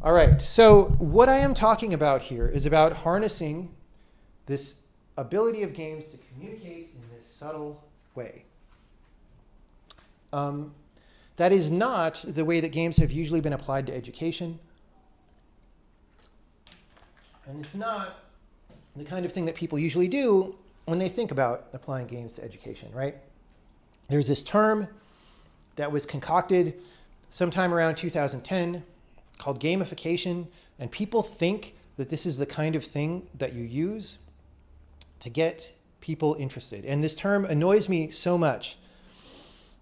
All right, so what I am talking about here is about harnessing this ability of games to communicate in this subtle way. That is not the way that games have usually been applied to education. And it's not the kind of thing that people usually do when they think about applying games to education, right? There's this term that was concocted sometime around 2010 called gamification, and people think that this is the kind of thing that you use to get people interested. And this term annoys me so much.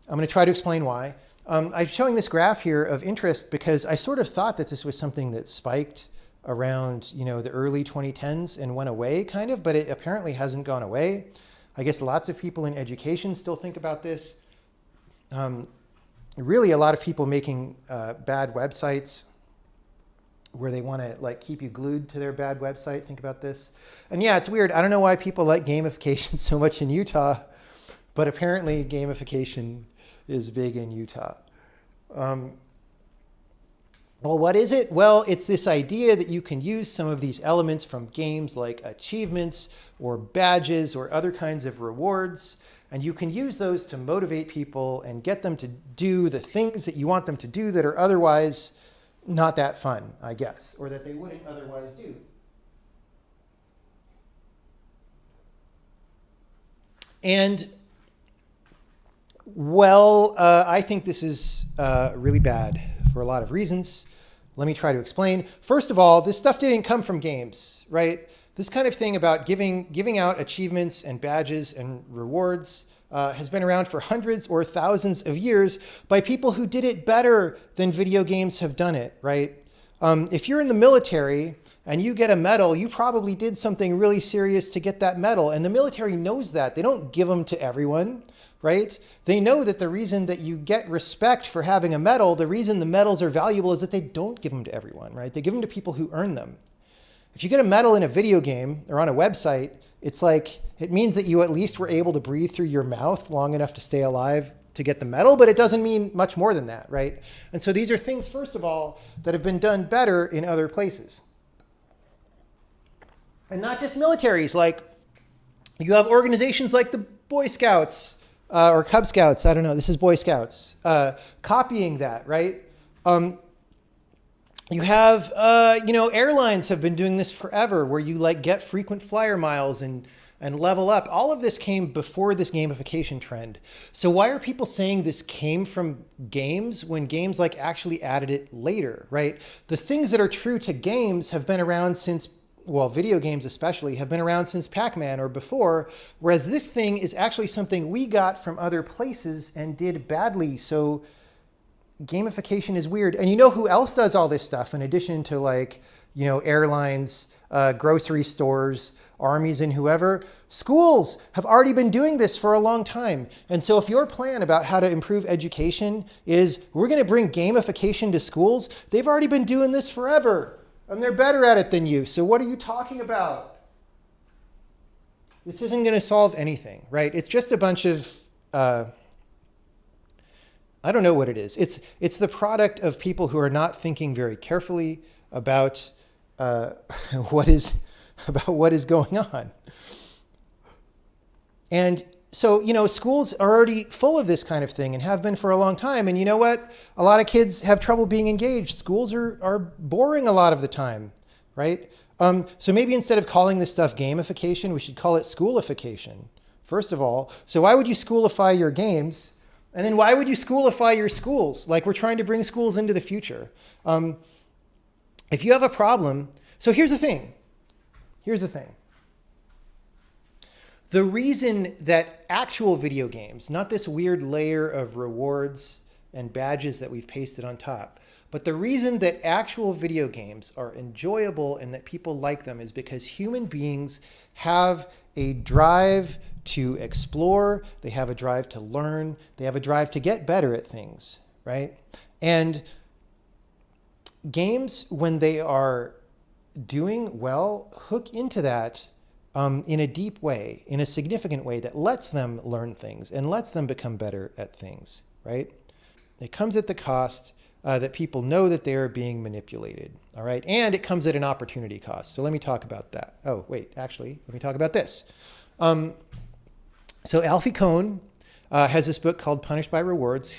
I'm going to try to explain why. I'm showing this graph here of interest because I sort of thought that this was something that spiked around, the early 2010s and went away kind of, but it apparently hasn't gone away. I guess lots of people in education still think about this. Really a lot of people making bad websites where they want to keep you glued to their bad website. Think about this. And yeah, it's weird. I don't know why people like gamification so much in Utah, but apparently gamification is big in Utah. Well, what is it? Well, it's this idea that you can use some of these elements from games like achievements or badges or other kinds of rewards, and you can use those to motivate people and get them to do the things that you want them to do that are otherwise not that fun, I guess, or that they wouldn't otherwise do. And well, I think this is really bad for a lot of reasons. Let me try to explain. First of all, this stuff didn't come from games, right? This kind of thing about giving out achievements and badges and rewards has been around for hundreds or thousands of years by people who did it better than video games have done it, right? If you're in the military and you get a medal, you probably did something really serious to get that medal. And the military knows that. They don't give them to everyone, right? They know that the reason that you get respect for having a medal, the reason the medals are valuable is that they don't give them to everyone, right? They give them to people who earn them. If you get a medal in a video game or on a website, it means that you at least were able to breathe through your mouth long enough to stay alive to get the medal, but it doesn't mean much more than that, right? And so these are things, first of all, that have been done better in other places. And not just militaries, you have organizations like the Boy Scouts or Cub Scouts, I don't know, this is Boy Scouts, copying that, right? You have, airlines have been doing this forever where you get frequent flyer miles and level up. All of this came before this gamification trend. So why are people saying this came from games when games actually added it later, right? The things that are true to games have been around since, video games especially, have been around since Pac-Man or before, whereas this thing is actually something we got from other places and did badly. So gamification is weird. And you know who else does all this stuff in addition to airlines, grocery stores, armies, and whoever? Schools have already been doing this for a long time. And so if your plan about how to improve education is we're going to bring gamification to schools, they've already been doing this forever. And they're better at it than you. So what are you talking about? This isn't going to solve anything, right? It's just a bunch of I don't know what it is. It's the product of people who are not thinking very carefully about what is going on. And so, schools are already full of this kind of thing and have been for a long time. And you know what? A lot of kids have trouble being engaged. Schools are boring a lot of the time, right? So maybe instead of calling this stuff gamification, we should call it schoolification, first of all. So why would you schoolify your games? And then why would you schoolify your schools? We're trying to bring schools into the future. If you have a problem, so here's the thing. The reason that actual video games, not this weird layer of rewards and badges that we've pasted on top, but the reason that actual video games are enjoyable and that people like them is because human beings have a drive to explore, they have a drive to learn, they have a drive to get better at things, right? And games, when they are doing well, hook into that in a deep way, in a significant way that lets them learn things and lets them become better at things, right? It comes at the cost that people know that they are being manipulated. All right. And it comes at an opportunity cost. So let me talk about that. Oh, wait, actually, let me talk about this. So Alfie Kohn has this book called Punished by Rewards,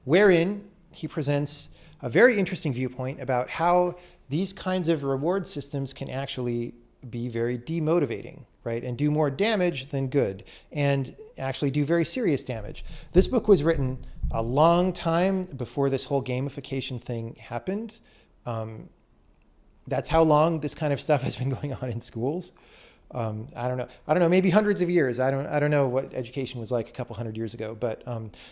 wherein he presents a very interesting viewpoint about how these kinds of reward systems can actually be very demotivating, right? And do more damage than good, and actually do very serious damage. This book was written a long time before this whole gamification thing happened. That's how long this kind of stuff has been going on in schools. I don't know, maybe hundreds of years. I don't know what education was like a couple hundred years ago, but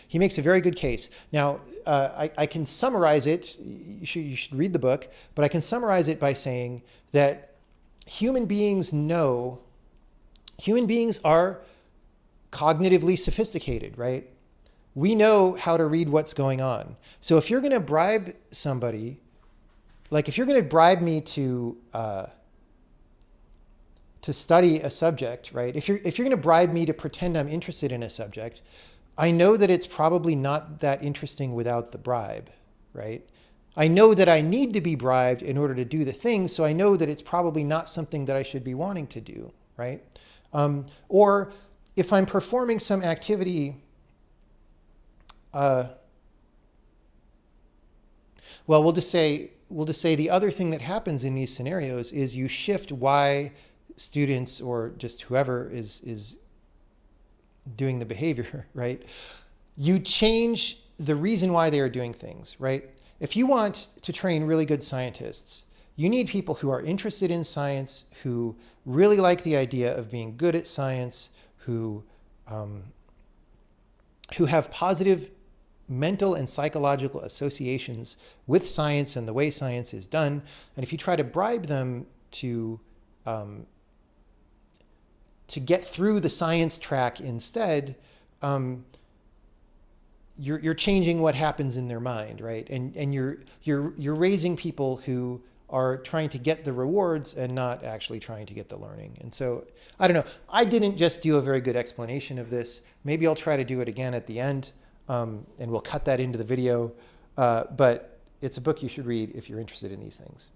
he makes a very good case. Now, I can summarize it. You should read the book, but I can summarize it by saying that human beings are cognitively sophisticated, right? We know how to read what's going on. So if you're going to bribe somebody, like if you're going to bribe me to study a subject, right? If you're going to bribe me to pretend I'm interested in a subject, I know that it's probably not that interesting without the bribe, right? I know that I need to be bribed in order to do the thing, so I know that it's probably not something that I should be wanting to do, right? Or if I'm performing some activity, well, we'll just say the other thing that happens in these scenarios is you shift why students or just whoever is doing the behavior, right? You change the reason why they are doing things, right? If you want to train really good scientists, you need people who are interested in science, who really like the idea of being good at science, who have positive mental and psychological associations with science and the way science is done. And if you try to bribe them to get through the science track instead, you're changing what happens in their mind, right? And you're raising people who are trying to get the rewards and not actually trying to get the learning. And so, I don't know. I didn't just do a very good explanation of this. Maybe I'll try to do it again at the end, and we'll cut that into the video. But it's a book you should read if you're interested in these things.